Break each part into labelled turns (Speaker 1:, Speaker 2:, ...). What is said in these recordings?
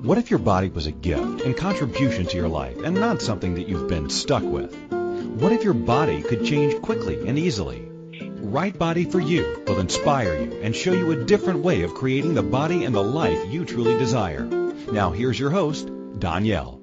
Speaker 1: What if your body was a gift and contribution to your life and not something that you've been stuck with? What if your body could change quickly and easily? Right Body for You will inspire you and show you a different way of creating the body and the life you truly desire. Now here's your host, Donnielle.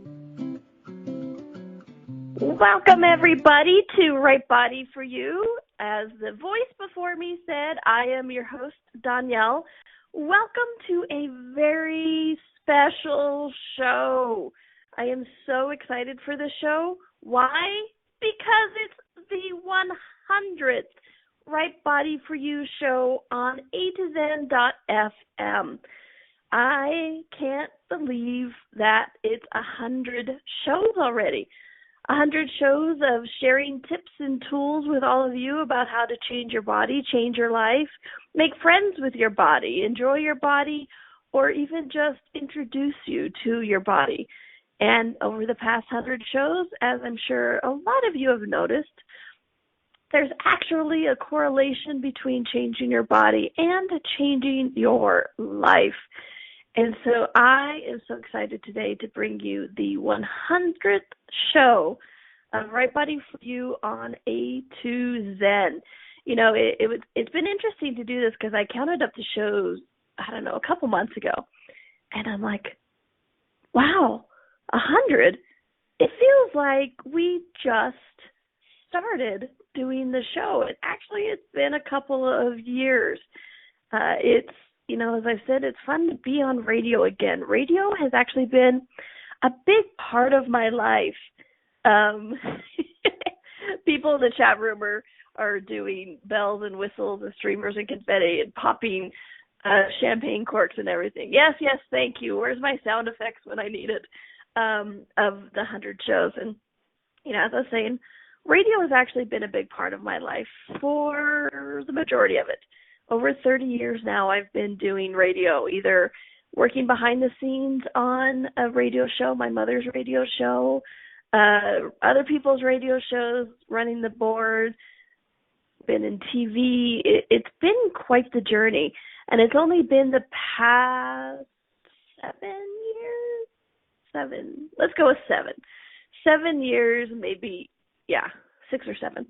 Speaker 2: Welcome everybody to Right Body for You. As the voice before me said, I am your host, Donnielle. Welcome to a very special show. I am so excited for this show. Why? Because it's the 100th Right Body for You show on A2Zen.fm. I can't believe that it's 100 shows already. 100 shows of sharing tips and tools with all of you about how to change your body, change your life, make friends with your body, enjoy your body, or even just introduce you to your body. And over the past 100 shows, as I'm sure a lot of you have noticed, there's actually a correlation between changing your body and changing your life. And so I am so excited today to bring you the 100th show of Right Body for You on A2Zen. You know, it's been interesting to do this because I counted up the shows, I don't know, a couple months ago. And I'm like, wow, 100? It feels like we just started doing the show. It's been a couple of years. It's, you know, as I said, it's fun to be on radio again. Radio has actually been a big part of my life. People in the chat room are doing bells and whistles and streamers and confetti and popping champagne corks and everything. Yes, thank you. Where's my sound effects when I need it? Of the 100 shows. And, you know, as I was saying, radio has actually been a big part of my life for the majority of it. Over 30 years now, I've been doing radio, either working behind the scenes on a radio show, my mother's radio show, other people's radio shows, running the board, been in TV. It's been quite the journey, and it's only been the past 7 years, maybe, 6 or 7,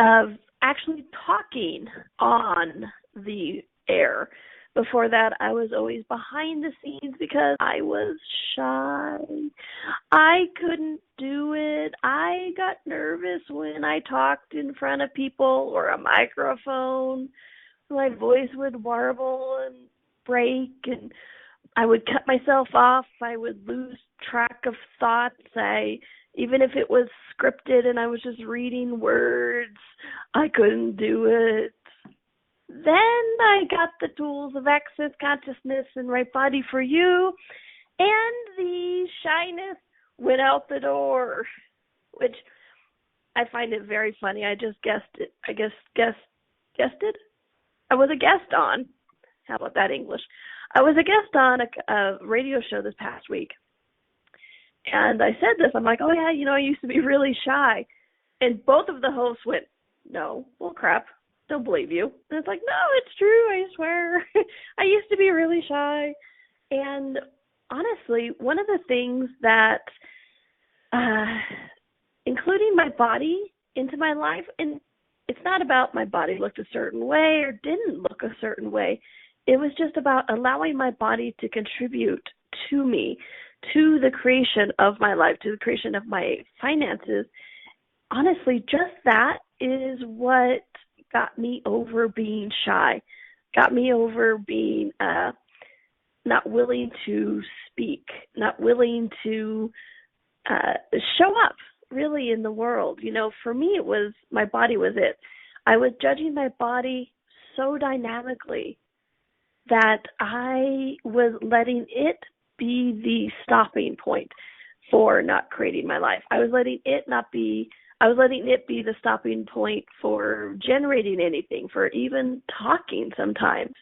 Speaker 2: of actually talking on the air. Before that, I was always behind the scenes because I was shy. I couldn't do it. I got nervous when I talked in front of people or a microphone. My voice would warble and break, and I would cut myself off. I would lose track of thoughts. Even if it was scripted and I was just reading words, I couldn't do it. Then I got the tools of Access Consciousness and Right Body for You, and the shyness went out the door, which I find it very funny. I just guessed it. Guessed it? I was a guest on. How about that English? I was a guest on a radio show this past week. And I said this, I'm like, oh yeah, you know, I used to be really shy. And both of the hosts went, no, well crap, don't believe you. And it's like, no, it's true, I swear. I used to be really shy. And honestly, one of the things that, including my body into my life, and it's not about my body looked a certain way or didn't look a certain way. It was just about allowing my body to contribute to me, to the creation of my life, to the creation of my finances. Honestly, just that is what got me over being shy, got me over being not willing to speak, not willing to show up really in the world. You know, for me, it was my body was it. I was judging my body so dynamically that I was letting it be the stopping point for not creating my life. I was letting it be the stopping point for generating anything, for even talking sometimes.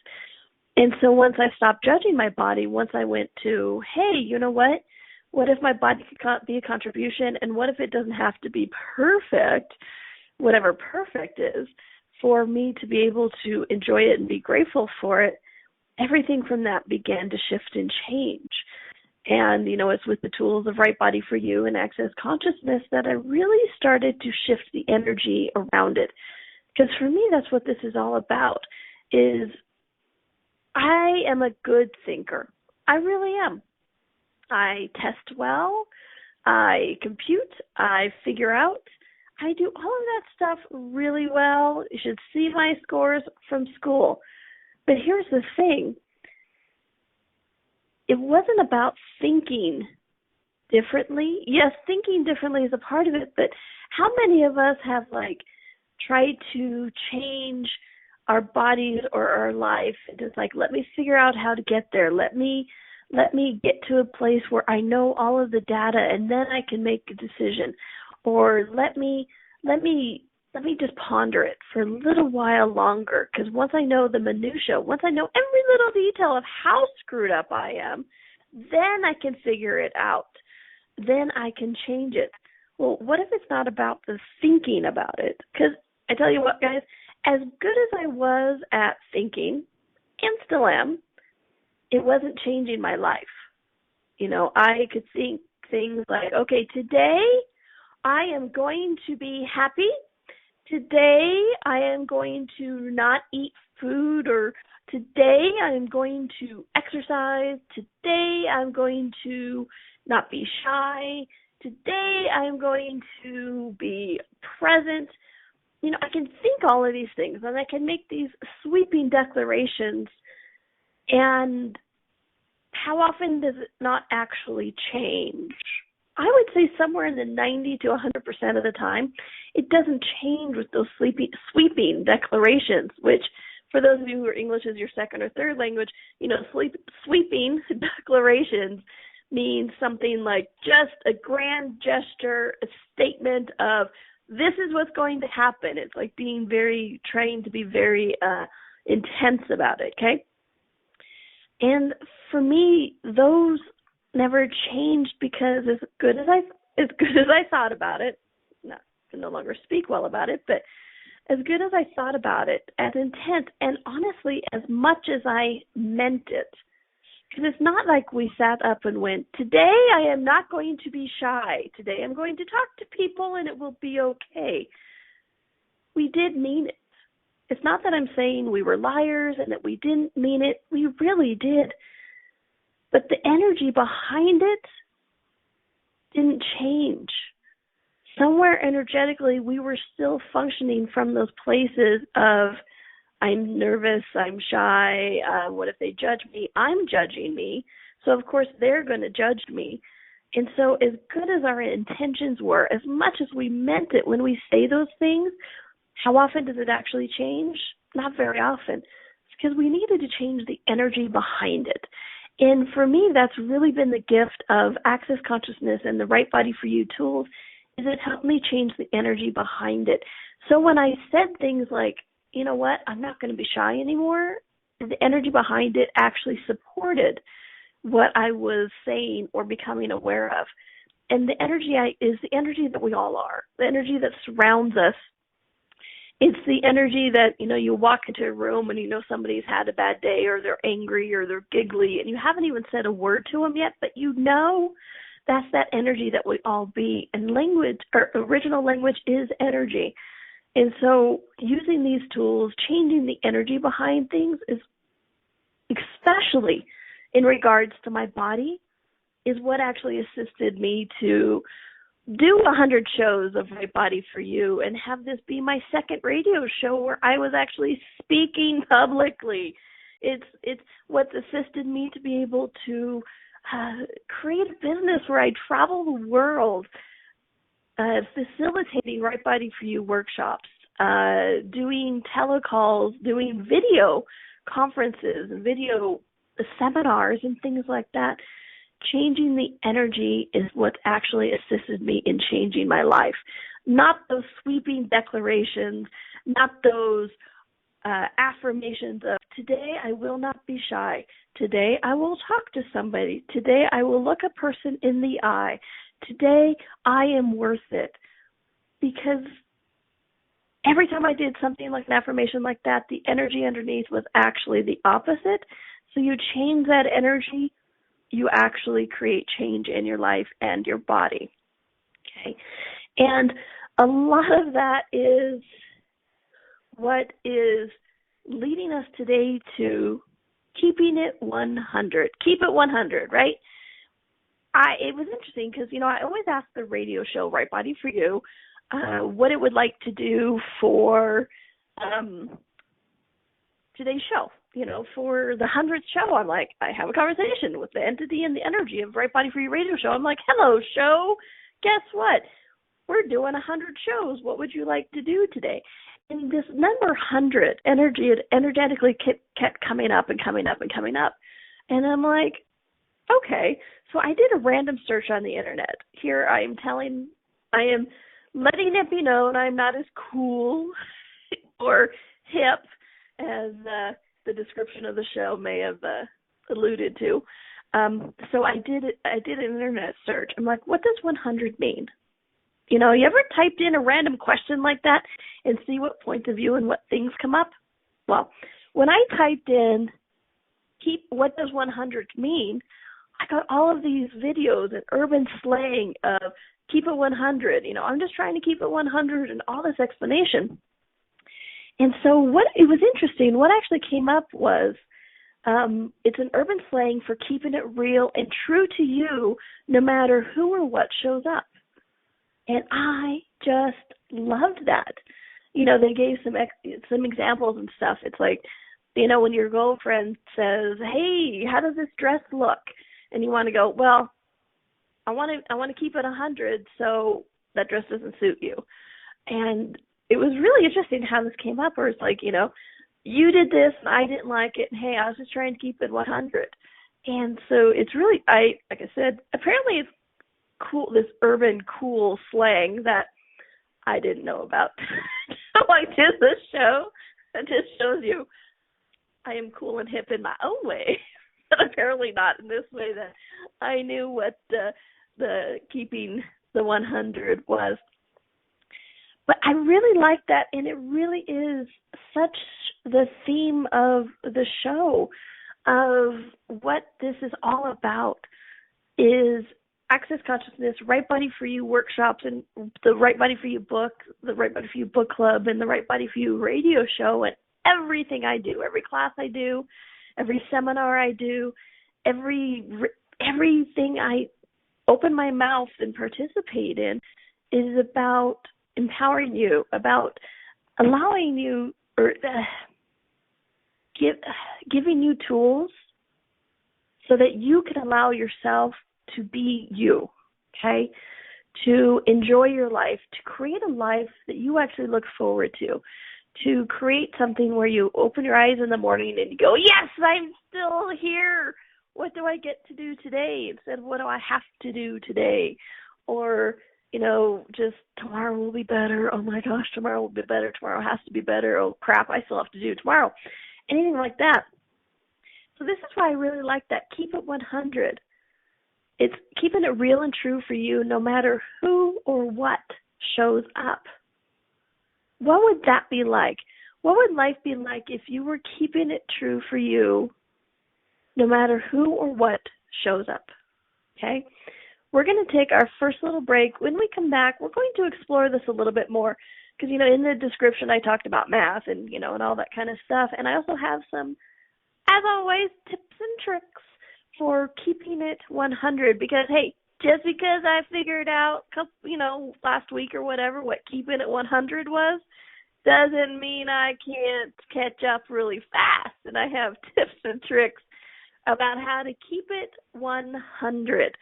Speaker 2: And so once I stopped judging my body, once I went to, hey, you know what? What if my body could be a contribution, and what if it doesn't have to be perfect, whatever perfect is, for me to be able to enjoy it and be grateful for it? Everything from that began to shift and change. And, it's with the tools of Right Body for You and Access Consciousness that I really started to shift the energy around it. Because for me, that's what this is all about, is I am a good thinker. I really am. I test well. I compute. I figure out. I do all of that stuff really well. You should see my scores from school. But here's the thing. It wasn't about thinking differently. Yes, thinking differently is a part of it, but how many of us have tried to change our bodies or our life? Just let me figure out how to get there. Let me get to a place where I know all of the data and then I can make a decision. Or let me just ponder it for a little while longer, because once I know the minutia, once I know every little detail of how screwed up I am, then I can figure it out. Then I can change it. Well, what if it's not about the thinking about it? Because I tell you what, guys, as good as I was at thinking, and still am, it wasn't changing my life. I could think things like, okay, today I am going to be happy. Today I am going to not eat food, or today I am going to exercise. Today I'm going to not be shy. Today I am going to be present. I can think all of these things, and I can make these sweeping declarations. And how often does it not actually change? I would say somewhere in the 90 to 100% of the time, it doesn't change with those sweeping declarations, which for those of you who are English as your second or third language, sweeping declarations means something like just a grand gesture, a statement of this is what's going to happen. It's like being trained to be very intense about it, okay? And for me, those never changed, because as good as I thought about it, I can no longer speak well about it, but as good as I thought about it, as intent, and honestly, as much as I meant it, because it's not like we sat up and went, today I am not going to be shy. Today I'm going to talk to people and it will be okay. We did mean it. It's not that I'm saying we were liars and that we didn't mean it. We really did. But the energy behind it didn't change. Somewhere energetically, we were still functioning from those places of, I'm nervous, I'm shy, what if they judge me? I'm judging me, so of course they're going to judge me. And so as good as our intentions were, as much as we meant it when we say those things, how often does it actually change? Not very often. It's because we needed to change the energy behind it. And for me, that's really been the gift of Access Consciousness and the Right Body for You tools, is it helped me change the energy behind it. So when I said things like, you know what, I'm not going to be shy anymore, the energy behind it actually supported what I was saying or becoming aware of. And the energy is the energy that we all are, the energy that surrounds us. It's the energy that, you walk into a room and somebody's had a bad day, or they're angry, or they're giggly, and you haven't even said a word to them yet, but that's that energy that we all be. And language, or original language, is energy. And so using these tools, changing the energy behind things, is especially in regards to my body, is what actually assisted me to do 100 shows of Right Body for You and have this be my second radio show where I was actually speaking publicly. It's what's assisted me to be able to create a business where I travel the world, facilitating Right Body for You workshops, doing telecalls, doing video conferences, video seminars, and things like that. Changing the energy is what actually assisted me in changing my life. Not those sweeping declarations, not those affirmations of, today I will not be shy. Today I will talk to somebody. Today I will look a person in the eye. Today I am worth it. Because every time I did something like an affirmation like that, the energy underneath was actually the opposite. So you change that energy, you actually create change in your life and your body. Okay. And a lot of that is what is leading us today to keeping it 100. Keep it 100, right? It was interesting because, I always ask the radio show, Right Body for You, what it would like to do for today's show. For the 100th show, I'm like, I have a conversation with the entity and the energy of Right Body for You radio show. I'm like, hello, show. Guess what? We're doing 100 shows. What would you like to do today? And this number 100 energetically kept coming up and coming up and coming up. And I'm like, okay. So I did a random search on the internet. Here I am letting it be known I'm not as cool or hip as the description of the show may have alluded to. So I did an internet search. I'm like, what does 100 mean? You ever typed in a random question like that and see what points of view and what things come up? Well, when I typed in what does 100 mean, I got all of these videos and urban slang of keep it 100. I'm just trying to keep it 100 and all this explanation. And so it was interesting. What actually came up was it's an urban slang for keeping it real and true to you no matter who or what shows up. And I just loved that. They gave some examples and stuff. It's like, when your girlfriend says, hey, how does this dress look? And you want to go, well, I want to keep it 100, so that dress doesn't suit you. And it was really interesting how this came up, where it's like, you did this and I didn't like it, and hey, I was just trying to keep it 100. And so it's really, like I said, apparently it's cool, this urban cool slang that I didn't know about. So I did this show, and it shows you I am cool and hip in my own way, but apparently not in this way that I knew what the keeping the 100 was. But I really like that, and it really is such the theme of the show, of what this is all about, is Access Consciousness, Right Body for You workshops, and the Right Body for You book, the Right Body for You book club, and the Right Body for You radio show, and everything I do, every class I do, every seminar I do, everything I open my mouth and participate in is about empowering you, about allowing you, or giving you tools so that you can allow yourself to be you, okay? To enjoy your life, to create a life that you actually look forward to create something where you open your eyes in the morning and you go, yes, I'm still here. What do I get to do today instead of what do I have to do today? Or, just tomorrow will be better. Oh my gosh, tomorrow will be better. Tomorrow has to be better. Oh crap, I still have to do tomorrow. Anything like that. So this is why I really like that. Keep it 100. It's keeping it real and true for you no matter who or what shows up. What would that be like? What would life be like if you were keeping it true for you no matter who or what shows up? Okay? We're going to take our first little break. When we come back, we're going to explore this a little bit more because, in the description I talked about math and, and all that kind of stuff. And I also have some, as always, tips and tricks for keeping it 100 because, hey, just because I figured out, last week or whatever, what keeping it 100 was, doesn't mean I can't catch up really fast. And I have tips and tricks about how to keep it 100.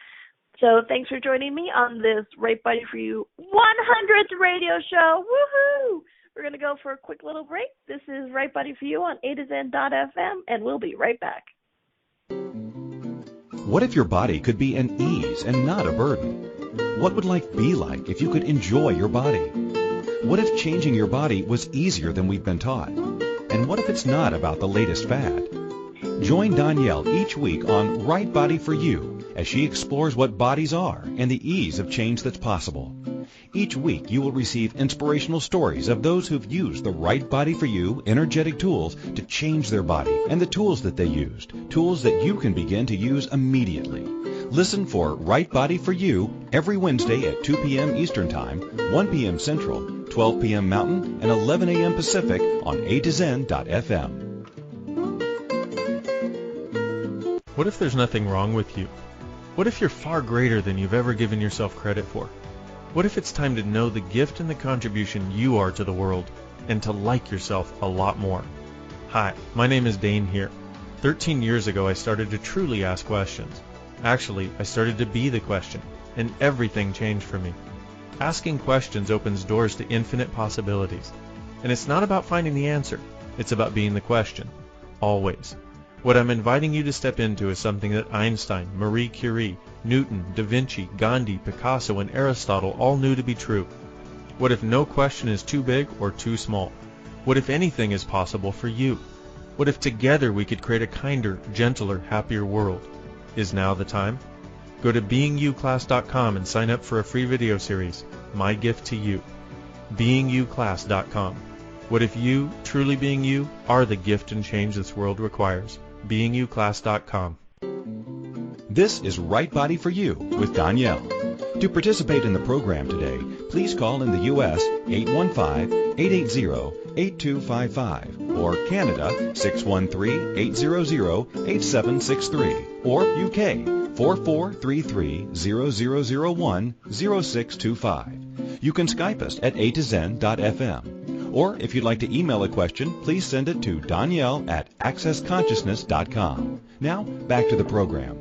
Speaker 2: So thanks for joining me on this Right Body for You 100th radio show. Woohoo! We're going to go for a quick little break. This is Right Body for You on A to Zen.fm, and we'll be right back.
Speaker 1: What if your body could be an ease and not a burden? What would life be like if you could enjoy your body? What if changing your body was easier than we've been taught? And what if it's not about the latest fad? Join Donnielle each week on Right Body for You as she explores what bodies are and the ease of change that's possible. Each week, you will receive inspirational stories of those who've used the Right Body for You energetic tools to change their body and the tools that they used, tools that you can begin to use immediately. Listen for Right Body for You every Wednesday at 2 p.m. Eastern Time, 1 p.m. Central, 12 p.m. Mountain, and 11 a.m. Pacific on A2Zen.fm.
Speaker 3: What if there's nothing wrong with you? What if you're far greater than you've ever given yourself credit for? What if it's time to know the gift and the contribution you are to the world and to like yourself a lot more? Hi, my name is Dane here. 13 years ago, I started to truly ask questions. Actually, I started to be the question, and everything changed for me. Asking questions opens doors to infinite possibilities. And it's not about finding the answer. It's about being the question. Always. What I'm inviting you to step into is something that Einstein, Marie Curie, Newton, Da Vinci, Gandhi, Picasso, and Aristotle all knew to be true. What if no question is too big or too small? What if anything is possible for you? What if together we could create a kinder, gentler, happier world? Is now the time? Go to beingyouclass.com and sign up for a free video series, My Gift to You. beingyouclass.com. What if you, truly being you, are the gift and change this world requires? beingyouclass.com.
Speaker 1: This is Right Body for You with Donnielle. To participate in the program today, please call in the U.S. 815-880-8255 or Canada 613-800-8763 or UK 4433-0001-0625. You can Skype us at A2Zen.fm. Or if you'd like to email a question, please send it to Donnielle at accessconsciousness.com. Now, back to the program.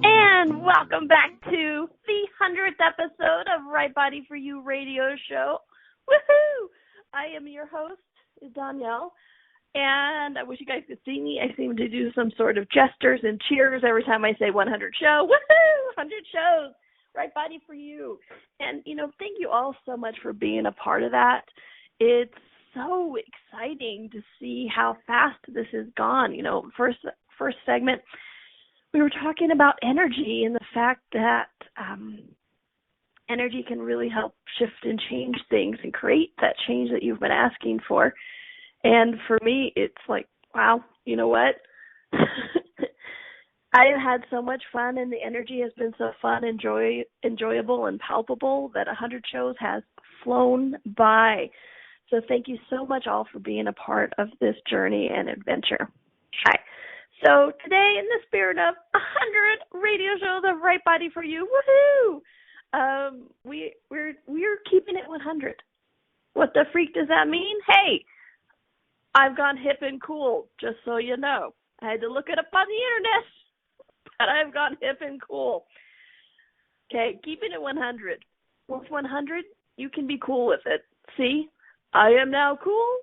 Speaker 2: And welcome back to the 100th episode of Right Body for You radio show. Woohoo! I am your host, Donnielle, and I wish you guys could see me. I seem to do some sort of gestures and cheers every time I say 100 show. Woohoo! 100 shows! Right Body for You. And, thank you all so much for being a part of that. It's so exciting to see how fast this has gone. First segment, we were talking about energy and the fact that energy can really help shift and change things and create that change that you've been asking for. And for me, it's like, wow, you know what? I have had so much fun, and the energy has been so fun, enjoyable, and palpable that 100 shows has flown by. So thank you so much all for being a part of this journey and adventure. Hi. So today, in the spirit of 100 radio shows of Right Body for You, woohoo! We're keeping it 100. What the freak does that mean? Hey, I've gone hip and cool, just so you know. I had to look it up on the internet. But I've gone hip and cool. Okay, keeping it 100. With 100, you can be cool with it. See, I am now cool.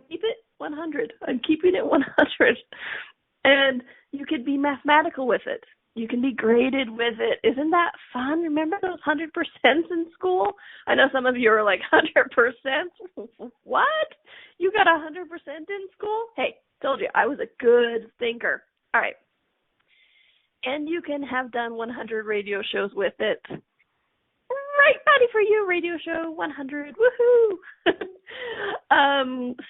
Speaker 2: Keep it 100. I'm keeping it 100. And you can be mathematical with it. You can be graded with it. Isn't that fun? Remember those 100% in school? I know some of you are like, 100%? What? You got 100% in school? Hey, told you, I was a good thinker. All right. And you can have done 100 radio shows with it. Right Body for You radio show 100. Woohoo!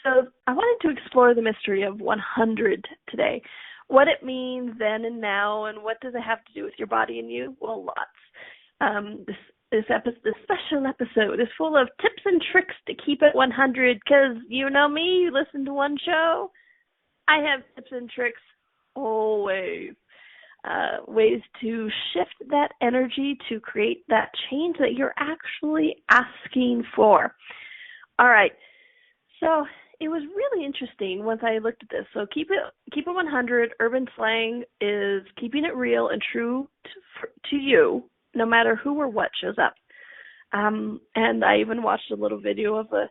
Speaker 2: So I wanted to explore the mystery of 100 today. What it means then and now, and what does it have to do with your body and you? Well, lots. This special episode is full of tips and tricks to keep it 100 because you know me, you listen to one show. I have tips and tricks always. Ways to shift that energy to create that change that you're actually asking for. All right. So it was really interesting once I looked at this. So keep it 100. Urban slang is keeping it real and true to you, no matter who or what shows up. And I even watched a little video of this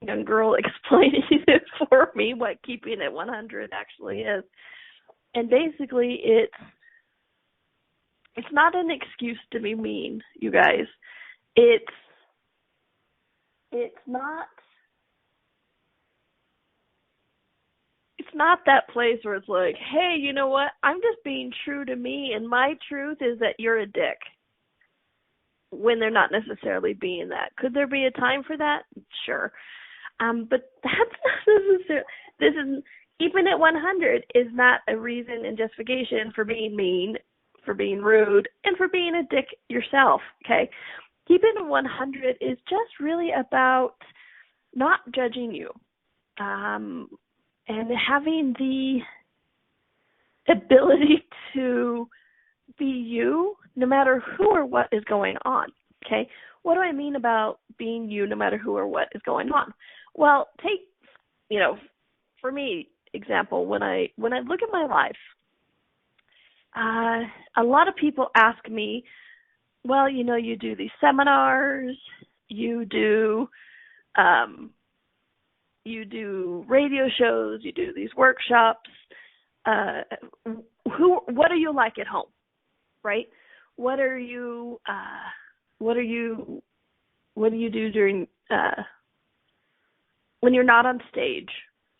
Speaker 2: young girl explaining it for me what keeping it 100 actually is. And basically, it's not an excuse to be mean, you guys. It's it's not that place where it's like, hey, you know what? I'm just being true to me, and my truth is that you're a dick. When they're not necessarily being that. Could there be a time for that? Sure. But that's not necessarily, this is, keeping it 100 is not a reason and justification for being mean, for being rude, and for being a dick yourself, okay? Keeping it 100 is just really about not judging you, and having the ability to be you no matter who or what is going on, okay? What do I mean about being you no matter who or what is going on? Well, take, for me, example, when I look at my life, a lot of people ask me, well, you do these seminars, you do radio shows, you do these workshops. What are you like at home, right? What do you do during when you're not on stage?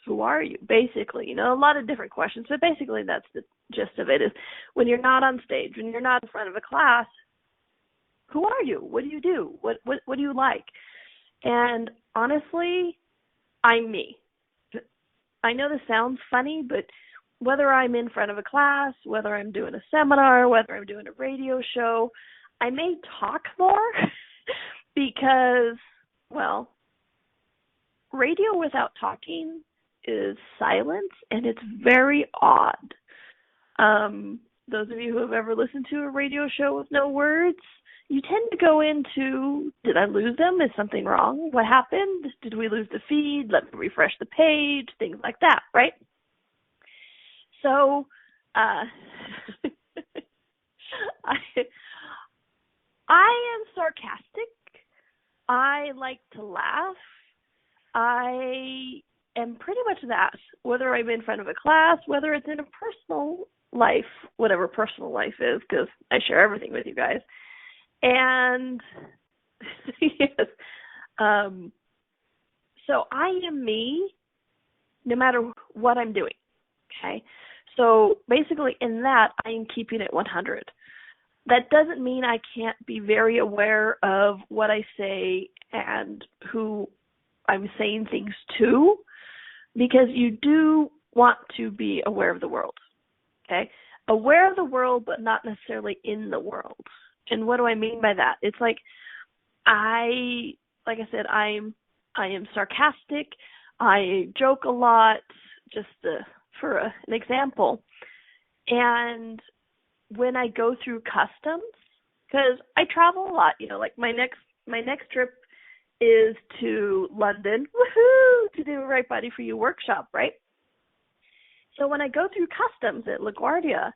Speaker 2: Who are you? Basically, a lot of different questions, but basically that's the gist of it, is when you're not on stage, when you're not in front of a class, who are you? What do you do? What do you like? And honestly, I'm me. I know this sounds funny, but whether I'm in front of a class, whether I'm doing a seminar, whether I'm doing a radio show, I may talk more because, well, radio without talking is silence, and it's very odd. Those of you who have ever listened to a radio show with no words, you tend to go into, did I lose them? Is something wrong? What happened? Did we lose the feed? Let me refresh the page, things like that, right? So, I am sarcastic. I like to laugh. I am pretty much that, whether I'm in front of a class, whether it's in a personal life, whatever personal life is, because I share everything with you guys. And yes, so I am me no matter what I'm doing, okay? So basically in that, I am keeping it 100. That doesn't mean I can't be very aware of what I say and who I'm saying things to, because you do want to be aware of the world, okay? Aware of the world, but not necessarily in the world. And what do I mean by that? It's like I said, I am sarcastic. I joke a lot, just for an example. And when I go through customs, because I travel a lot, like my next trip is to London, woohoo, to do a Right Body for You workshop, right? So when I go through customs at LaGuardia,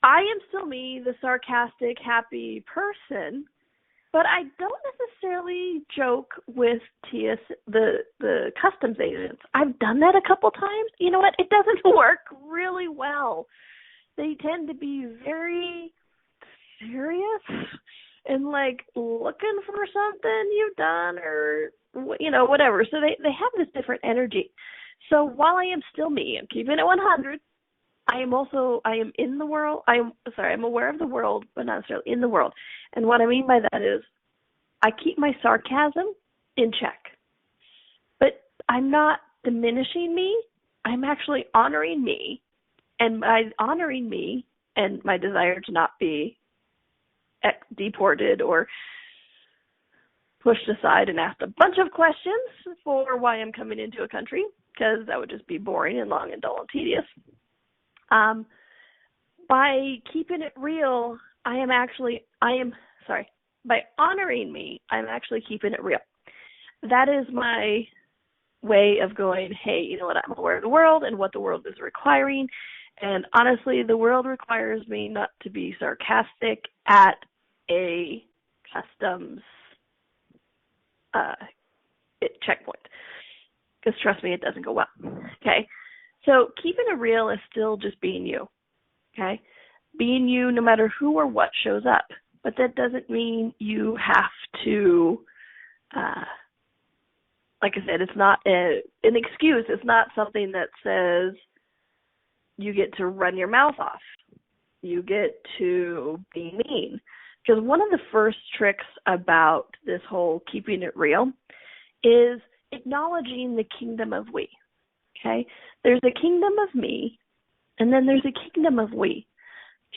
Speaker 2: I am still me, the sarcastic, happy person, but I don't necessarily joke with the customs agents. I've done that a couple times. You know what? It doesn't work really well. They tend to be very serious and like looking for something you've done or whatever. So they have this different energy. So while I am still me, I'm keeping it 100. I am in the world. I'm aware of the world, but not necessarily in the world. And what I mean by that is I keep my sarcasm in check. But I'm not diminishing me. I'm actually honoring me. And by honoring me and my desire to not be deported or pushed aside and asked a bunch of questions for why I'm coming into a country, because that would just be boring and long and dull and tedious. By keeping it real, by honoring me, I'm actually keeping it real. That is my way of going, hey, you know what, I'm aware of the world and what the world is requiring. And honestly, the world requires me not to be sarcastic at a customs checkpoint. Because trust me, it doesn't go well. Okay? So keeping it real is still just being you. Okay? Being you no matter who or what shows up. But that doesn't mean you have to like I said, it's not an excuse. It's not something that says you get to run your mouth off. You get to be mean. Because one of the first tricks about this whole keeping it real is acknowledging the kingdom of we. Okay? There's a kingdom of me, and then there's a kingdom of we.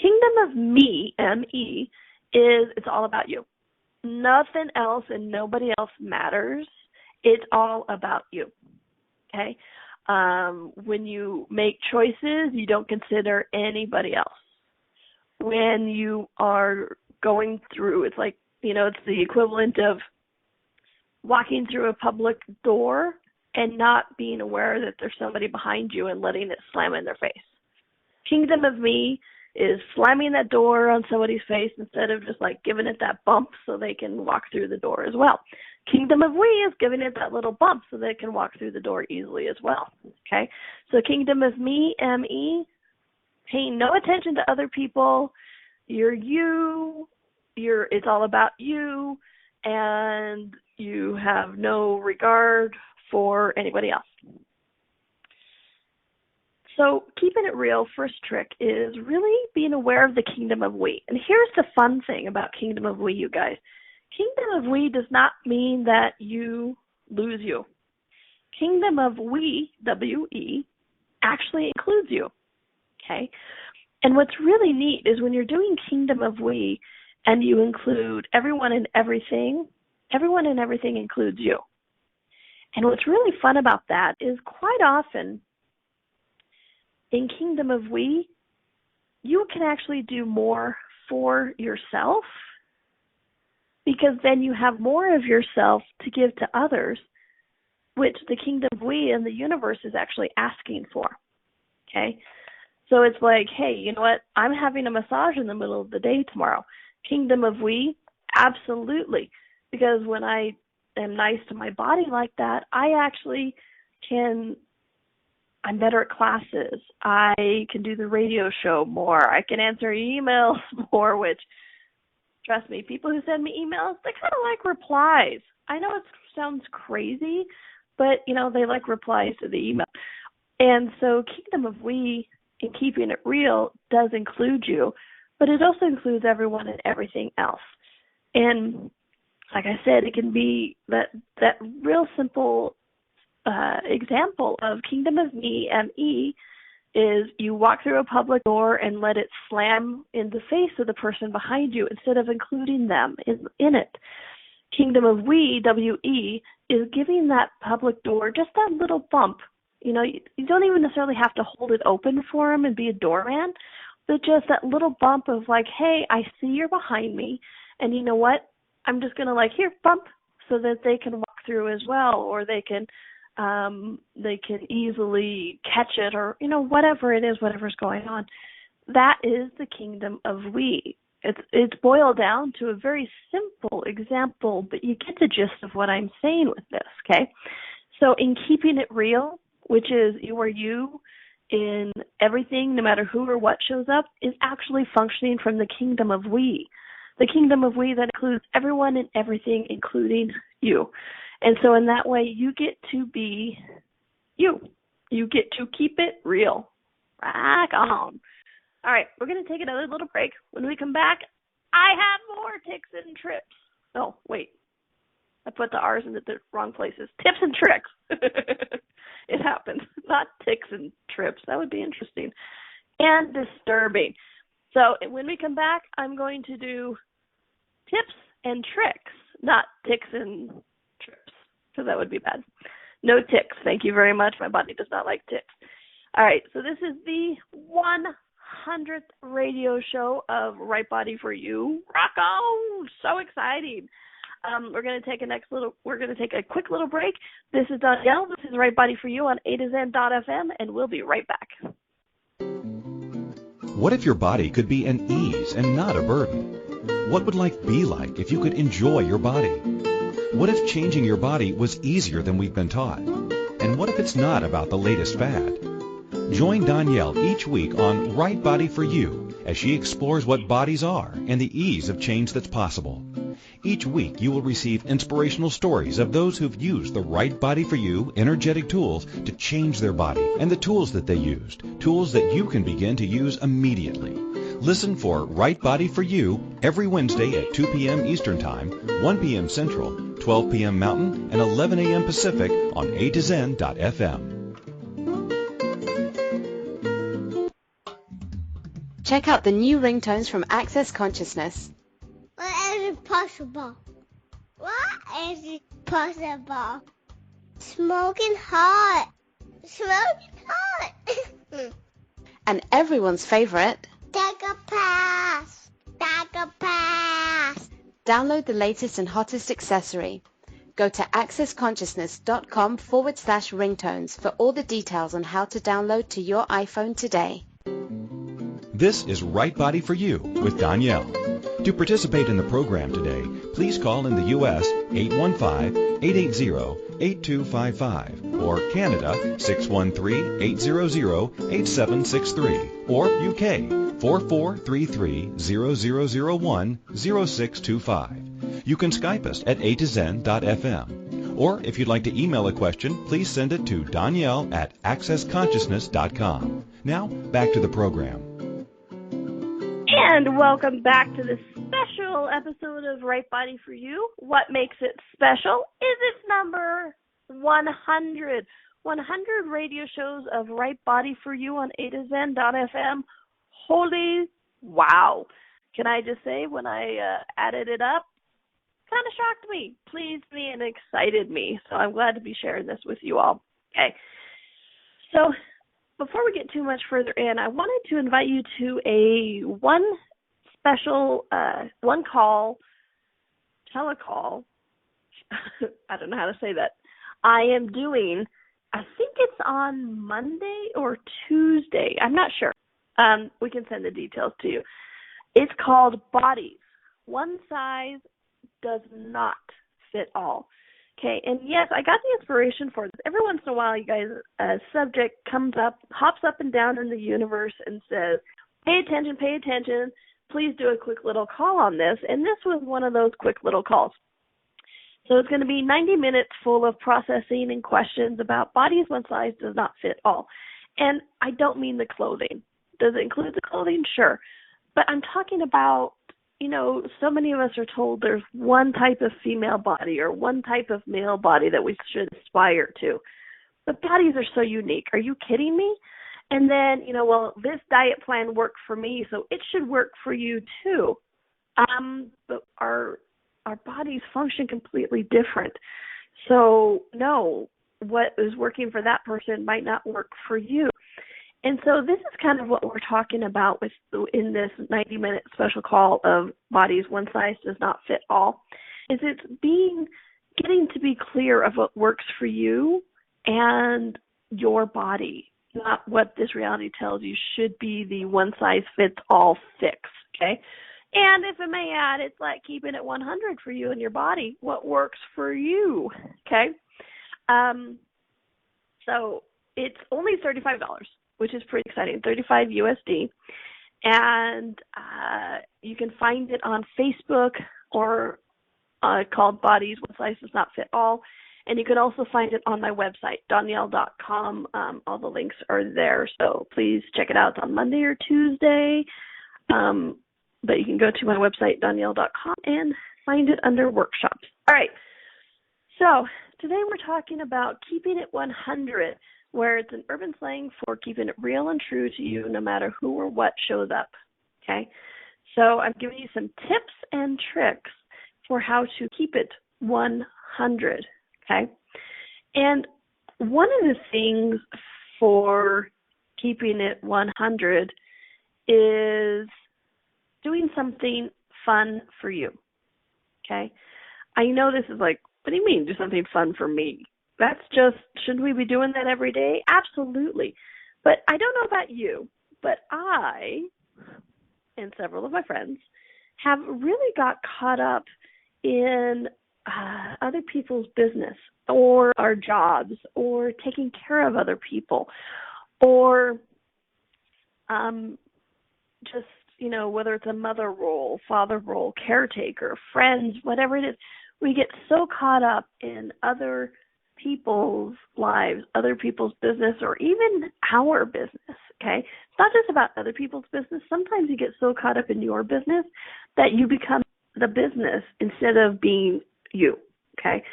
Speaker 2: Kingdom of me, M-E, is it's all about you. Nothing else and nobody else matters. It's all about you. Okay? When you make choices, you don't consider anybody else. When you are going through, it's like, it's the equivalent of walking through a public door and not being aware that there's somebody behind you and letting it slam in their face. Kingdom of me is slamming that door on somebody's face instead of just like giving it that bump so they can walk through the door as well. Kingdom of we is giving it that little bump so they can walk through the door easily as well. Okay? So kingdom of me, M-E, paying no attention to other people. You're you. It's all about you, and you have no regard for anybody else. So keeping it real, first trick is really being aware of the kingdom of we. And here's the fun thing about kingdom of we, you guys. Kingdom of we does not mean that you lose you. Kingdom of we, W-E, actually includes you. Okay? And what's really neat is when you're doing kingdom of we and you include everyone and everything includes you. And what's really fun about that is quite often in kingdom of we, you can actually do more for yourself because then you have more of yourself to give to others, which the kingdom of we and the universe is actually asking for. Okay? So it's like, hey, you know what? I'm having a massage in the middle of the day tomorrow. Kingdom of we? Absolutely. Because when I am nice to my body like that, I actually I'm better at classes. I can do the radio show more. I can answer emails more, which, trust me, people who send me emails, they kind of like replies. I know it sounds crazy, but, they like replies to the email. And so kingdom of we, in keeping it real, does include you, but it also includes everyone and everything else. And like I said, it can be that real simple example of kingdom of me, M-E, is you walk through a public door and let it slam in the face of the person behind you instead of including them in it. Kingdom of we, W-E, is giving that public door just that little bump. You don't even necessarily have to hold it open for them and be a doorman, but just that little bump of like, hey, I see you're behind me, and you know what? I'm just going to here, bump, so that they can walk through as well, or they can easily catch it, or, whatever it is, whatever's going on. That is the kingdom of we. It's boiled down to a very simple example, but you get the gist of what I'm saying with this, okay? So in keeping it real, which is you are you in everything, no matter who or what shows up, is actually functioning from the kingdom of we. The kingdom of we that includes everyone and everything, including you. And so in that way, you get to be you. You get to keep it real. Rock on. All right, we're going to take another little break. When we come back, I have more tips and trips. Oh, wait. I put the R's in the wrong places. Tips and tricks. It happens. Not ticks and trips. That would be interesting. And disturbing. So when we come back, I'm going to do tips and tricks, not ticks and trips, because that would be bad. No ticks. Thank you very much. My body does not like ticks. All right, so this is the 100th radio show of Right Body for You. Rock on! So exciting. We're going to take a quick little break. This is Donnielle. This is Right Body for You on A to Zen.fm, and we'll be right back.
Speaker 1: What if your body could be an ease and not a burden? What would life be like if you could enjoy your body? What if changing your body was easier than we've been taught? And what if it's not about the latest fad? Join Donnielle each week on Right Body for You as she explores what bodies are and the ease of change that's possible. Each week, you will receive inspirational stories of those who've used the Right Body for You energetic tools to change their body and the tools that they used, tools that you can begin to use immediately. Listen for Right Body for You every Wednesday at 2 p.m. Eastern Time, 1 p.m. Central, 12 p.m. Mountain, and 11 a.m. Pacific on A to Zen.fm.
Speaker 4: Check out the new ringtones from Access Consciousness.
Speaker 5: What is possible? What is possible? Smoking hot. Smoking hot.
Speaker 4: And everyone's favorite,
Speaker 5: Take a pass. Take a pass.
Speaker 4: download the latest and hottest accessory. Go to accessconsciousness.com/ringtones for all the details on how to download to your iPhone today.
Speaker 1: This is Right Body for You with Donnielle. To participate in the program today, please call in the U.S. 815-880-8255 or Canada 613-800-8763 or UK 4433-0001-0625. You can Skype us at a2zen.fm. Or if you'd like to email a question, please send it to Donnielle at accessconsciousness.com. Now, back to the program.
Speaker 2: And welcome back to this special episode of Right Body for You. What makes it special is its number 100. 100 radio shows of Right Body for You on A to Zen.fm. Holy wow. Can I just say, when I added it up, kind of shocked me, pleased me, and excited me. So I'm glad to be sharing this with you all. Okay. So before we get too much further in, I wanted to invite you to one special, telecall. I don't know how to say that. I am doing, I think it's on Monday or Tuesday. I'm not sure. We can send the details to you. It's called Bodies. One size does not fit all. Okay, and yes, I got the inspiration for this. Every once in a while, you guys, a subject comes up, hops up and down in the universe and says, pay attention, please do a quick little call on this. And this was one of those quick little calls. So it's going to be 90 minutes full of processing and questions about bodies one size does not fit all. And I don't mean the clothing. Does it include the clothing? Sure. But I'm talking about, so many of us are told there's one type of female body or one type of male body that we should aspire to. But bodies are so unique. Are you kidding me? And then, this diet plan worked for me, so it should work for you too. But our bodies function completely different. So, no, what is working for that person might not work for you. And so this is kind of what we're talking about in this 90-minute special call of Bodies One Size Does Not Fit All, is it's getting to be clear of what works for you and your body, not what this reality tells you should be the one-size-fits-all fix, okay? And if I may add, it's like keeping it 100 for you and your body, what works for you, okay? So it's only $35. Which is pretty exciting, $35 USD. And you can find it on Facebook or called Bodies One Size Does Not Fit All. And you can also find it on my website, Donnielle.com. All the links are there, so please check it out. It's on Monday or Tuesday. But you can go to my website, Donnielle.com, and find it under workshops. All right. So today we're talking about keeping it 100. Where it's an urban slang for keeping it real and true to you no matter who or what shows up, okay? So I'm giving you some tips and tricks for how to keep it 100, okay? And one of the things for keeping it 100 is doing something fun for you, okay? I know this is like, what do you mean, do something fun for me? That's just, shouldn't we be doing that every day? Absolutely. But I don't know about you, but I and several of my friends have really got caught up in other people's business or our jobs or taking care of other people or just whether it's a mother role, father role, caretaker, friends, whatever it is, we get so caught up in other people's lives, other people's business, or even our business, okay? It's not just about other people's business. Sometimes you get so caught up in your business that you become the business instead of being you, okay?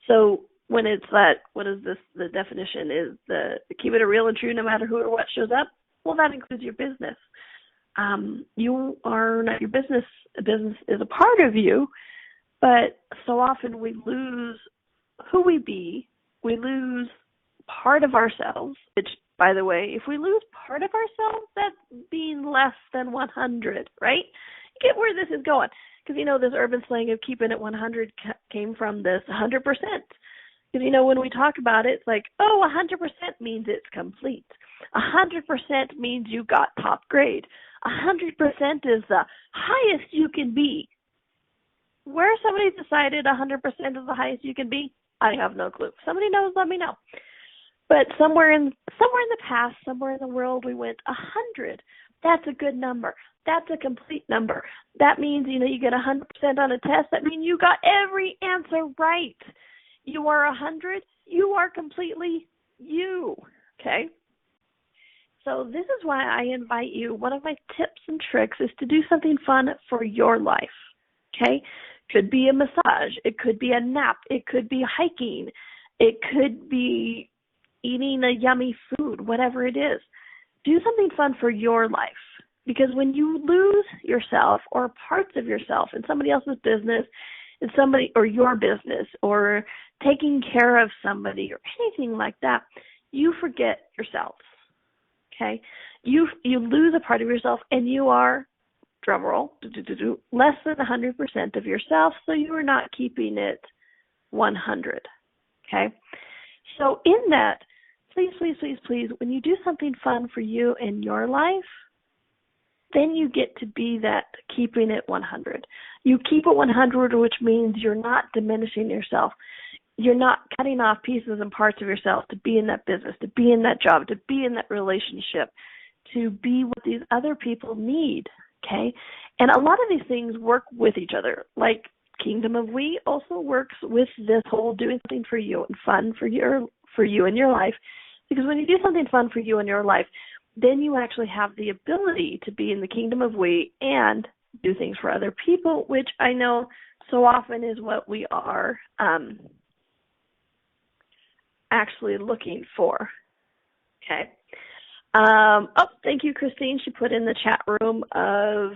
Speaker 2: So when it's that, what is this, the definition is the keep it real and true no matter who or what shows up, well, that includes your business. You are not your business. Business is a part of you, but so often we lose who we be. We lose part of ourselves, which, by the way, if we lose part of ourselves, that's being less than 100, right? You get where this is going. Because, this urban slang of keeping it 100 came from this 100%. Because, when we talk about it, it's like, 100% means it's complete. 100% means you got top grade. 100% is the highest you can be. Where somebody decided 100% is the highest you can be, I have no clue. If somebody knows, let me know. But somewhere in the past, somewhere in the world, we went 100. That's a good number. That's a complete number. That means, you get 100% on a test. That means you got every answer right. You are 100. You are completely you. Okay? So this is why I invite you. One of my tips and tricks is to do something fun for your life. Okay? Could be a massage. It could be a nap. It could be hiking. It could be eating a yummy food, whatever it is. Do something fun for your life. Because when you lose yourself or parts of yourself in somebody else's business, in somebody or your business, or taking care of somebody or anything like that, you forget yourself. Okay? You lose a part of yourself and you are, drum roll, less than 100% of yourself, so you are not keeping it 100. Okay? So in that, please, please, please, please, when you do something fun for you in your life, then you get to be that keeping it 100. You keep it 100, which means you're not diminishing yourself. You're not cutting off pieces and parts of yourself to be in that business, to be in that job, to be in that relationship, to be what these other people need, okay? And a lot of these things work with each other. Like Kingdom of We also works with this whole doing something for you and fun for you in your life. Because when you do something fun for you in your life, then you actually have the ability to be in the Kingdom of We and do things for other people, which I know so often is what we are actually looking for. Okay. Thank you, Christine. She put in the chat room of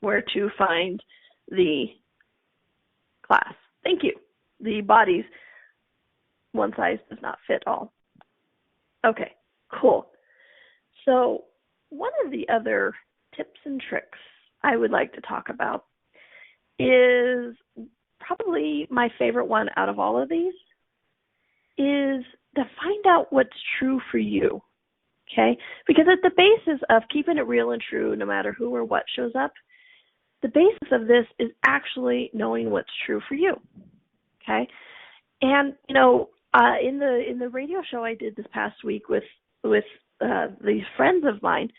Speaker 2: where to find the class. Thank you. The bodies, one size does not fit all. Okay, cool. So one of the other tips and tricks I would like to talk about is probably my favorite one out of all of these is to find out what's true for you, okay? Because at the basis of keeping it real and true no matter who or what shows up, the basis of this is actually knowing what's true for you, okay? And, in the radio show I did this past week with these friends of mine,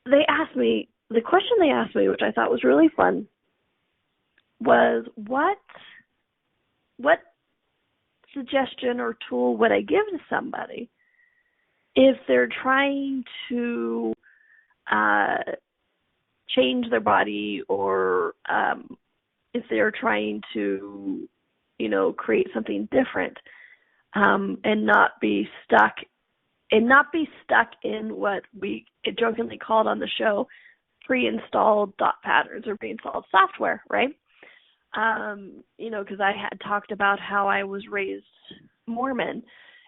Speaker 2: the question they asked me, which I thought was really fun, was what suggestion or tool would I give to somebody if they're trying to change their body or if they're trying to, create something different and not be stuck in what we jokingly called on the show pre-installed thought patterns or pre-installed software, right? Because I had talked about how I was raised Mormon,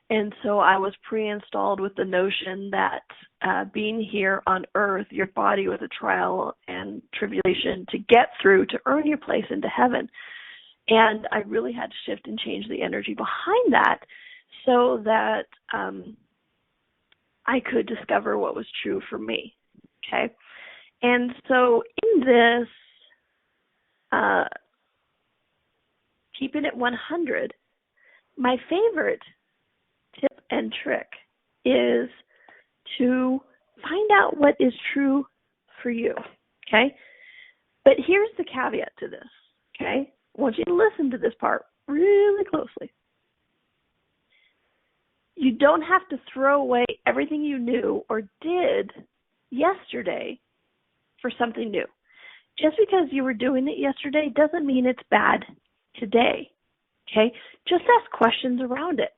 Speaker 2: and so I was pre-installed with the notion that being here on earth, your body was a trial and tribulation to get through to earn your place into heaven. And I really had to shift and change the energy behind that so that I could discover what was true for me, okay? And so in this, keeping it 100, my favorite tip and trick is to find out what is true for you, okay? But here's the caveat to this, okay? I want you to listen to this part really closely. You don't have to throw away everything you knew or did yesterday for something new. Just because you were doing it yesterday doesn't mean it's bad today, okay? Just ask questions around it,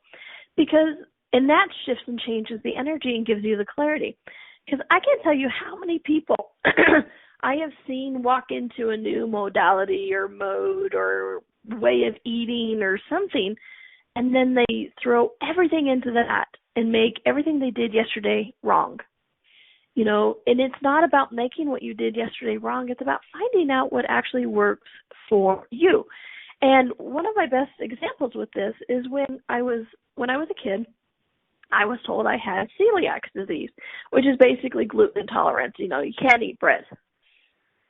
Speaker 2: and that shifts and changes the energy and gives you the clarity. Because I can't tell you how many people I have seen walk into a new modality or mode or way of eating or something, and then they throw everything into that and make everything they did yesterday wrong. You know, and it's not about making what you did yesterday wrong. It's about finding out what actually works for you. And one of my best examples with this is when I was a kid, I was told I had celiac disease, which is basically gluten intolerance. You know, you can't eat bread.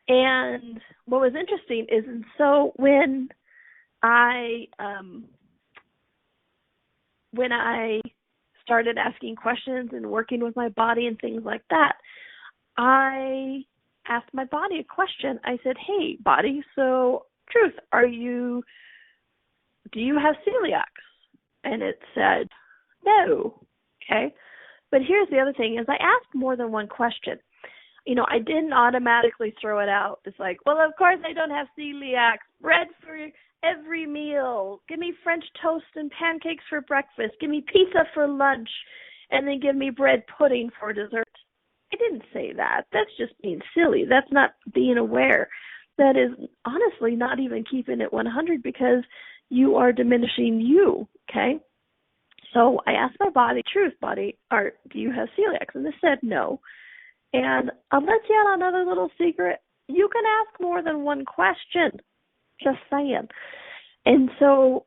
Speaker 2: And what was interesting is, and so when I started asking questions and working with my body and things like that, I asked my body a question. I said, "Hey, body, so truth, do you have celiac?" And it said, "No." Okay. But here's the other thing is I asked more than one question. You know, I didn't automatically throw it out. It's like, well, of course I don't have celiac. Bread for every meal. Give me French toast and pancakes for breakfast. Give me pizza for lunch. And then give me bread pudding for dessert. I didn't say that. That's just being silly. That's not being aware. That is honestly not even keeping it 100 because you are diminishing you, okay? So I asked my body, truth body, do you have celiac? And it said no. And I'll let you out another little secret. You can ask more than one question. Just saying. And so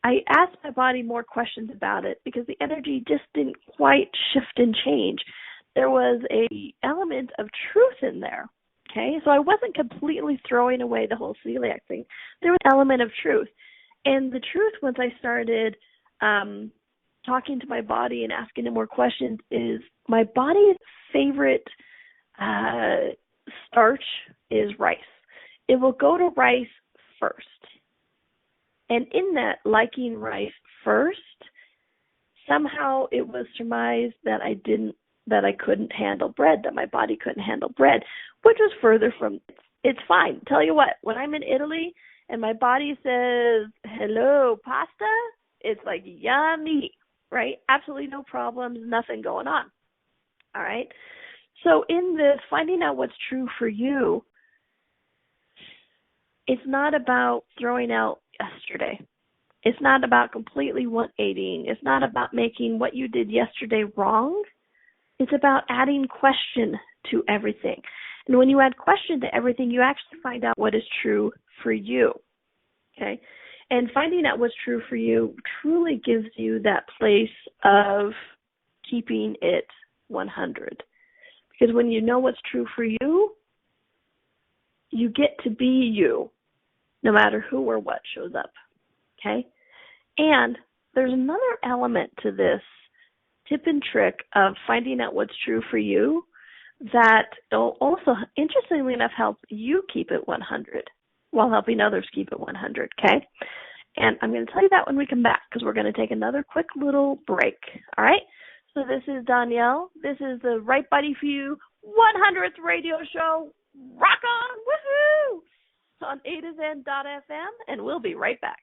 Speaker 2: I asked my body more questions about it because the energy just didn't quite shift and change. There was a element of truth in there. Okay, so I wasn't completely throwing away the whole celiac thing. There was an element of truth. And the truth, once I started talking to my body and asking it more questions, is my body's favorite starch is rice. It will go to rice first. And in that liking rice first, somehow it was surmised that I couldn't handle bread, that my body couldn't handle bread, which was further from, it's fine. Tell you what, when I'm in Italy and my body says, hello, pasta, it's like yummy, right? Absolutely no problems, nothing going on. All right? So in this, finding out what's true for you, it's not about throwing out yesterday. It's not about completely 180ing. It's not about making what you did yesterday wrong. It's about adding question to everything. And when you add question to everything, you actually find out what is true for you. Okay? And finding out what's true for you truly gives you that place of keeping it 100. Because when you know what's true for you, you get to be you, no matter who or what shows up. Okay? And there's another element to this tip and trick of finding out what's true for you that will also, interestingly enough, help you keep it 100 while helping others keep it 100, okay? And I'm going to tell you that when we come back because we're going to take another quick little break, all right? So this is Donnielle. This is the Right Body for You 100th radio show. Rock on! Woohoo! It's on A2Zen.fm, and we'll be right back.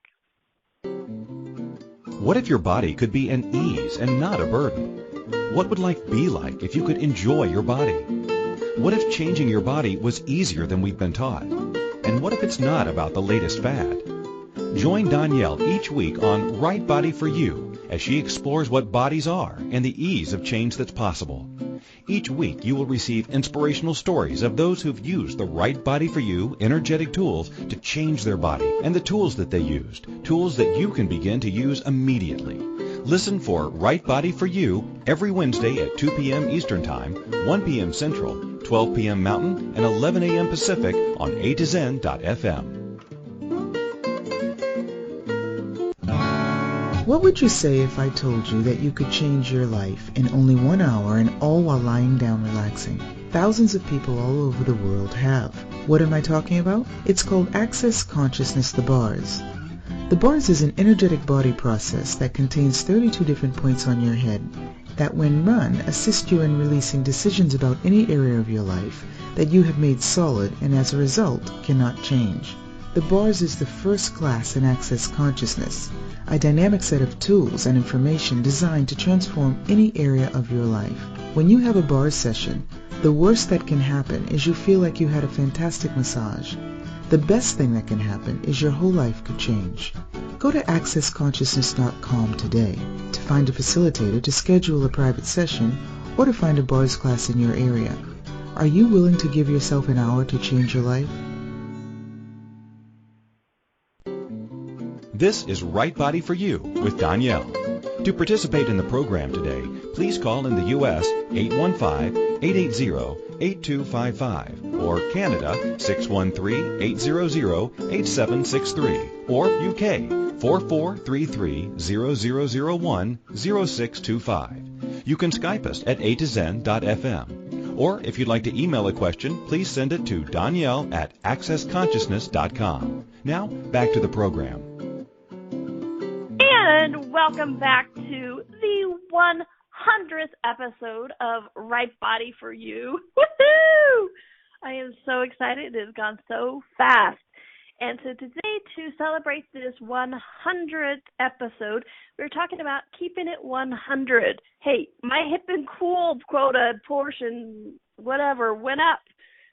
Speaker 1: What if your body could be an ease and not a burden? What would life be like if you could enjoy your body? What if changing your body was easier than we've been taught? And what if it's not about the latest fad? Join Donnielle each week on Right Body for You as she explores what bodies are and the ease of change that's possible. Each week you will receive inspirational stories of those who've used the Right Body for You energetic tools to change their body and the tools that they used, tools that you can begin to use immediately. Listen for Right Body for You every Wednesday at 2 p.m. Eastern Time, 1 p.m. Central, 12 p.m. Mountain, and 11 a.m. Pacific on A2Zen.fm.
Speaker 6: What would you say if I told you that you could change your life in only 1 hour and all while lying down relaxing? Thousands of people all over the world have. What am I talking about? It's called Access Consciousness, the bars. The bars is an energetic body process that contains 32 different points on your head that when run assist you in releasing decisions about any area of your life that you have made solid and as a result cannot change. The bars is the first class in Access Consciousness, a dynamic set of tools and information designed to transform any area of your life. When you have a bars session, the worst that can happen is you feel like you had a fantastic massage. The best thing that can happen is your whole life could change. Go to accessconsciousness.com today to find a facilitator to schedule a private session or to find a bars class in your area. Are you willing to give yourself an hour to change your life?
Speaker 1: This is Right Body for You with Donnielle. To participate in the program today, please call in the U.S. 815-880-8255 or Canada 613-800-8763 or UK 4433-0001-0625. You can Skype us at a2zen.fm. Or if you'd like to email a question, please send it to Donnielle at accessconsciousness.com. Now, back to the program.
Speaker 2: And welcome back to the 100th episode of Right Body for You. Woohoo! I am so excited. It has gone so fast. And so today, to celebrate this 100th episode, we're talking about keeping it 100. Hey, my hip and cool quota portion, whatever, went up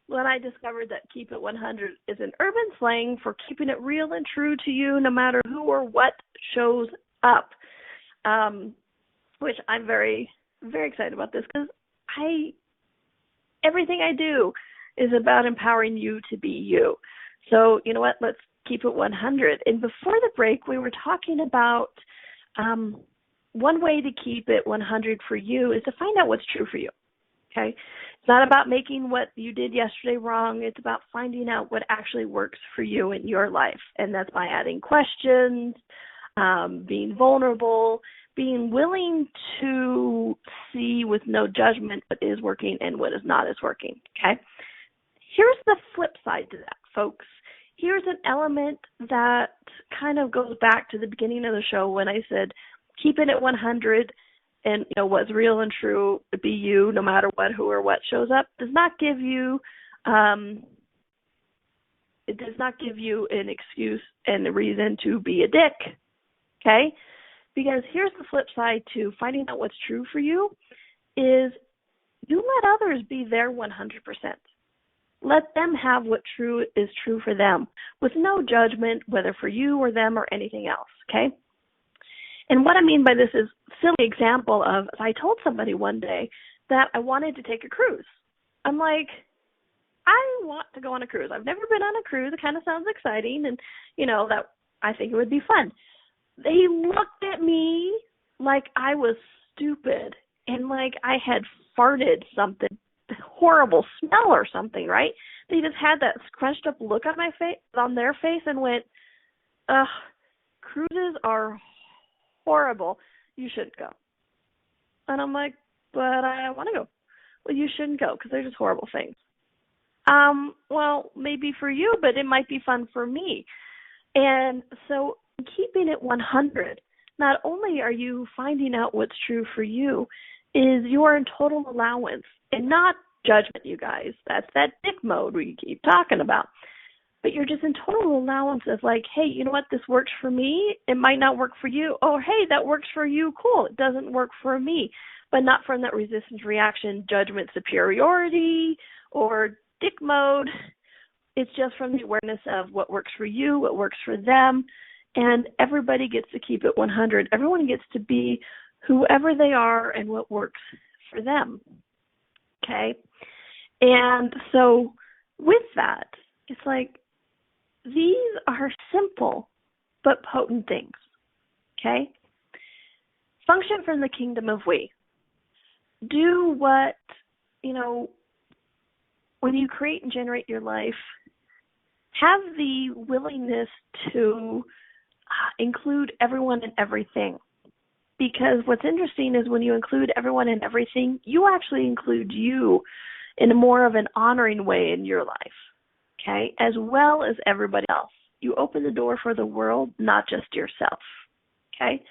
Speaker 2: when I discovered that keep it 100 is an urban slang for keeping it real and true to you no matter who or what shows up, which I'm very, very excited about this because everything I do is about empowering you to be you. So, you know what, let's keep it 100. And before the break, we were talking about one way to keep it 100 for you is to find out what's true for you, okay? It's not about making what you did yesterday wrong. It's about finding out what actually works for you in your life. And that's by adding questions, being vulnerable, being willing to see with no judgment what is working and what is not is working, okay? Here's the flip side to that, folks. Here's an element that kind of goes back to the beginning of the show when I said keeping it 100 and, you know, what's real and true, be you, no matter what, who or what shows up, does not give you it does not give you an excuse and a reason to be a dick, okay? Because here's the flip side to finding out what's true for you is you let others be their 100%. Let them have what true is true for them with no judgment, whether for you or them or anything else, okay? And what I mean by this is a silly example of I told somebody one day that I wanted to take a cruise. I'm like, I want to go on a cruise. I've never been on a cruise. It kind of sounds exciting and, you know, that I think it would be fun. They looked at me like I was stupid and like I had farted something horrible smell or something, right? They just had that scrunched up look on my face, on their face, and went, "Ugh, cruises are horrible. You shouldn't go." And I'm like, "But I want to go." "Well, you shouldn't go because they're just horrible things." Well, maybe for you, but it might be fun for me. And so, keeping it 100, not only are you finding out what's true for you, is you are in total allowance and not judgment, you guys. That's that dick mode we keep talking about. But you're just in total allowance of like, hey, you know what? This works for me. It might not work for you. Oh, hey, that works for you. Cool. It doesn't work for me. But not from that resistance reaction, judgment, superiority, or dick mode. It's just from the awareness of what works for you, what works for them. And everybody gets to keep it 100. Everyone gets to be whoever they are and what works for them. Okay? And so with that, it's like these are simple but potent things. Okay? Function from the kingdom of we. Do what, you know, when you create and generate your life, have the willingness to include everyone and everything. Because what's interesting is when you include everyone and everything, you actually include you in more of an honoring way in your life, okay, as well as everybody else. You open the door for the world, not just yourself, okay?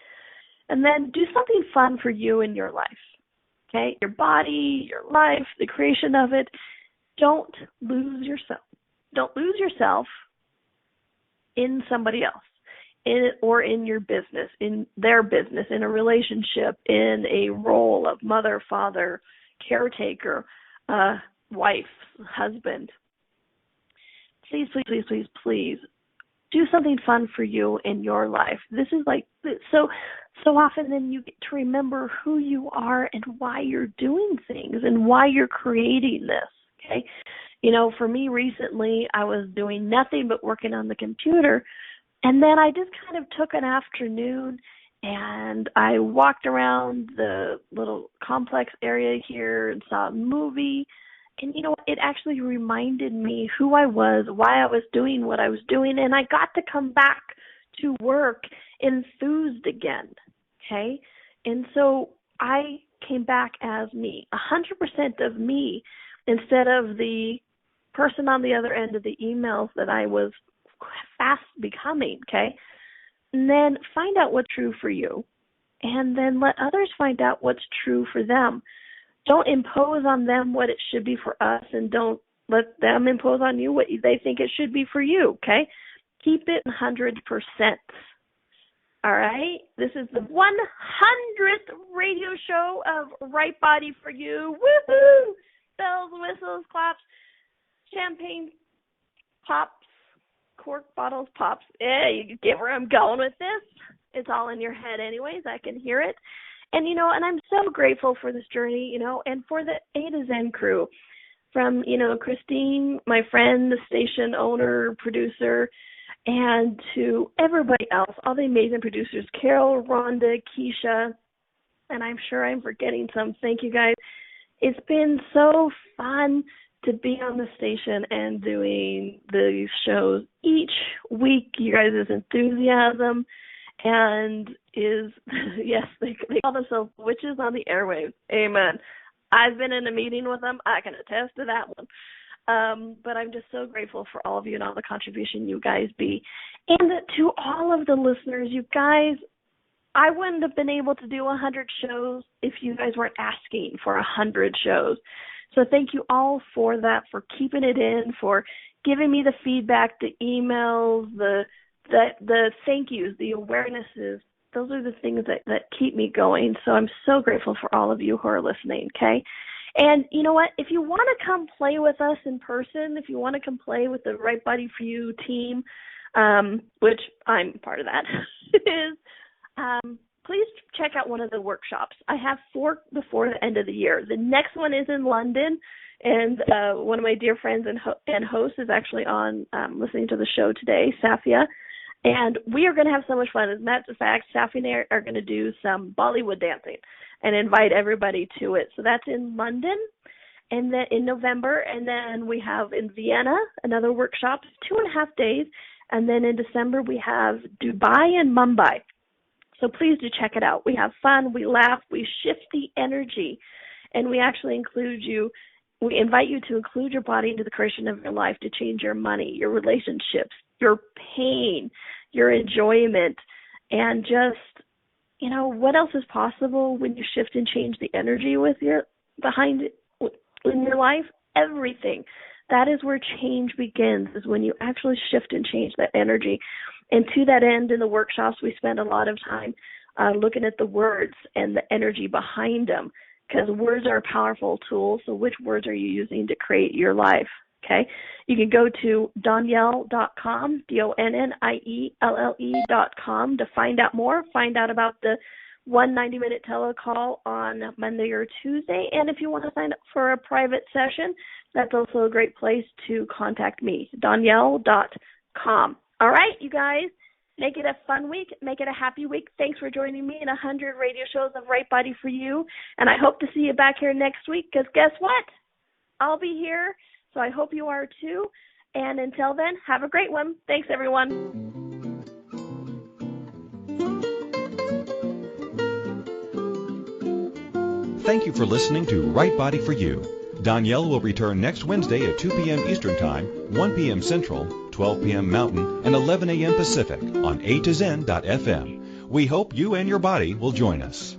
Speaker 2: And then do something fun for you in your life, okay? Your body, your life, the creation of it. Don't lose yourself. Don't lose yourself in somebody else, in it or in your business, in their business, in a relationship, in a role of mother, father, caretaker, wife, husband. Please, please, please, please, please do something fun for you in your life. This is like so often then you get to remember who you are and why you're doing things and why you're creating this, okay? You know, for me recently, I was doing nothing but working on the computer, and then I just kind of took an afternoon and I walked around the little complex area here and saw a movie. And, you know, it actually reminded me who I was, why I was doing what I was doing, and I got to come back to work enthused again, okay? And so I came back as me, 100% of me, instead of the person on the other end of the emails that I was fast becoming, okay? And then find out what's true for you, and then let others find out what's true for them. Don't impose on them what it should be for us, and don't let them impose on you what they think it should be for you, okay? Keep it 100%. All right? This is the 100th radio show of Right Body for You. Woohoo! Bells, whistles, claps, champagne pops, cork bottles pops. Yeah, you get where I'm going with this. It's all in your head anyways. I can hear it. And, you know, and I'm so grateful for this journey, you know, and for the A to Zen crew, from, you know, Christine, my friend, the station owner, producer, and to everybody else, all the amazing producers, Carol, Rhonda, Keisha, and I'm sure I'm forgetting some. Thank you, guys. It's been so fun to be on the station and doing these shows each week. You guys' enthusiasm and is, yes, they call themselves witches on the airwaves. Amen. I've been in a meeting with them. I can attest to that one. But I'm just so grateful for all of you and all the contribution you guys be. And to all of the listeners, you guys, I wouldn't have been able to do 100 shows if you guys weren't asking for 100 shows. So thank you all for that, for keeping it in, for giving me the feedback, the emails, the thank yous, the awarenesses. Those are the things that keep me going. So I'm so grateful for all of you who are listening, okay? And you know what? If you want to come play with us in person, if you want to come play with the Right Body for You team, which I'm part of that, please check out one of the workshops. I have 4 before the end of the year. The next one is in London, and one of my dear friends and hosts is actually on listening to the show today, Safia. And we are going to have so much fun. As a matter of fact, Safi and I are going to do some Bollywood dancing and invite everybody to it. So that's in London, and then in November. And then we have in Vienna another workshop, 2.5 days. And then in December we have Dubai and Mumbai. So please do check it out. We have fun, we laugh, we shift the energy, and we actually include you. We invite you to include your body into the creation of your life to change your money, your relationships, your pain, your enjoyment, and just, you know, what else is possible when you shift and change the energy with your behind it in your life? Everything. That is where change begins, is when you actually shift and change that energy. And to that end, in the workshops, we spend a lot of time looking at the words and the energy behind them, because words are a powerful tool. So which words are you using to create your life? Okay, you can go to Donnielle.com, DONNIELLE.com, to find out more, find out about the 190-minute telecall on Monday or Tuesday. And if you want to sign up for a private session, that's also a great place to contact me, Donnielle.com. All right, you guys, make it a fun week. Make it a happy week. Thanks for joining me in 100 radio shows of Right Body for You. And I hope to see you back here next week, because guess what? I'll be here. So I hope you are too. And until then, have a great one. Thanks, everyone.
Speaker 1: Thank you for listening to Right Body for You. Donnielle will return next Wednesday at 2 p.m. Eastern Time, 1 p.m. Central, 12 p.m. Mountain, and 11 a.m. Pacific on A to Zen.fm. We hope you and your body will join us.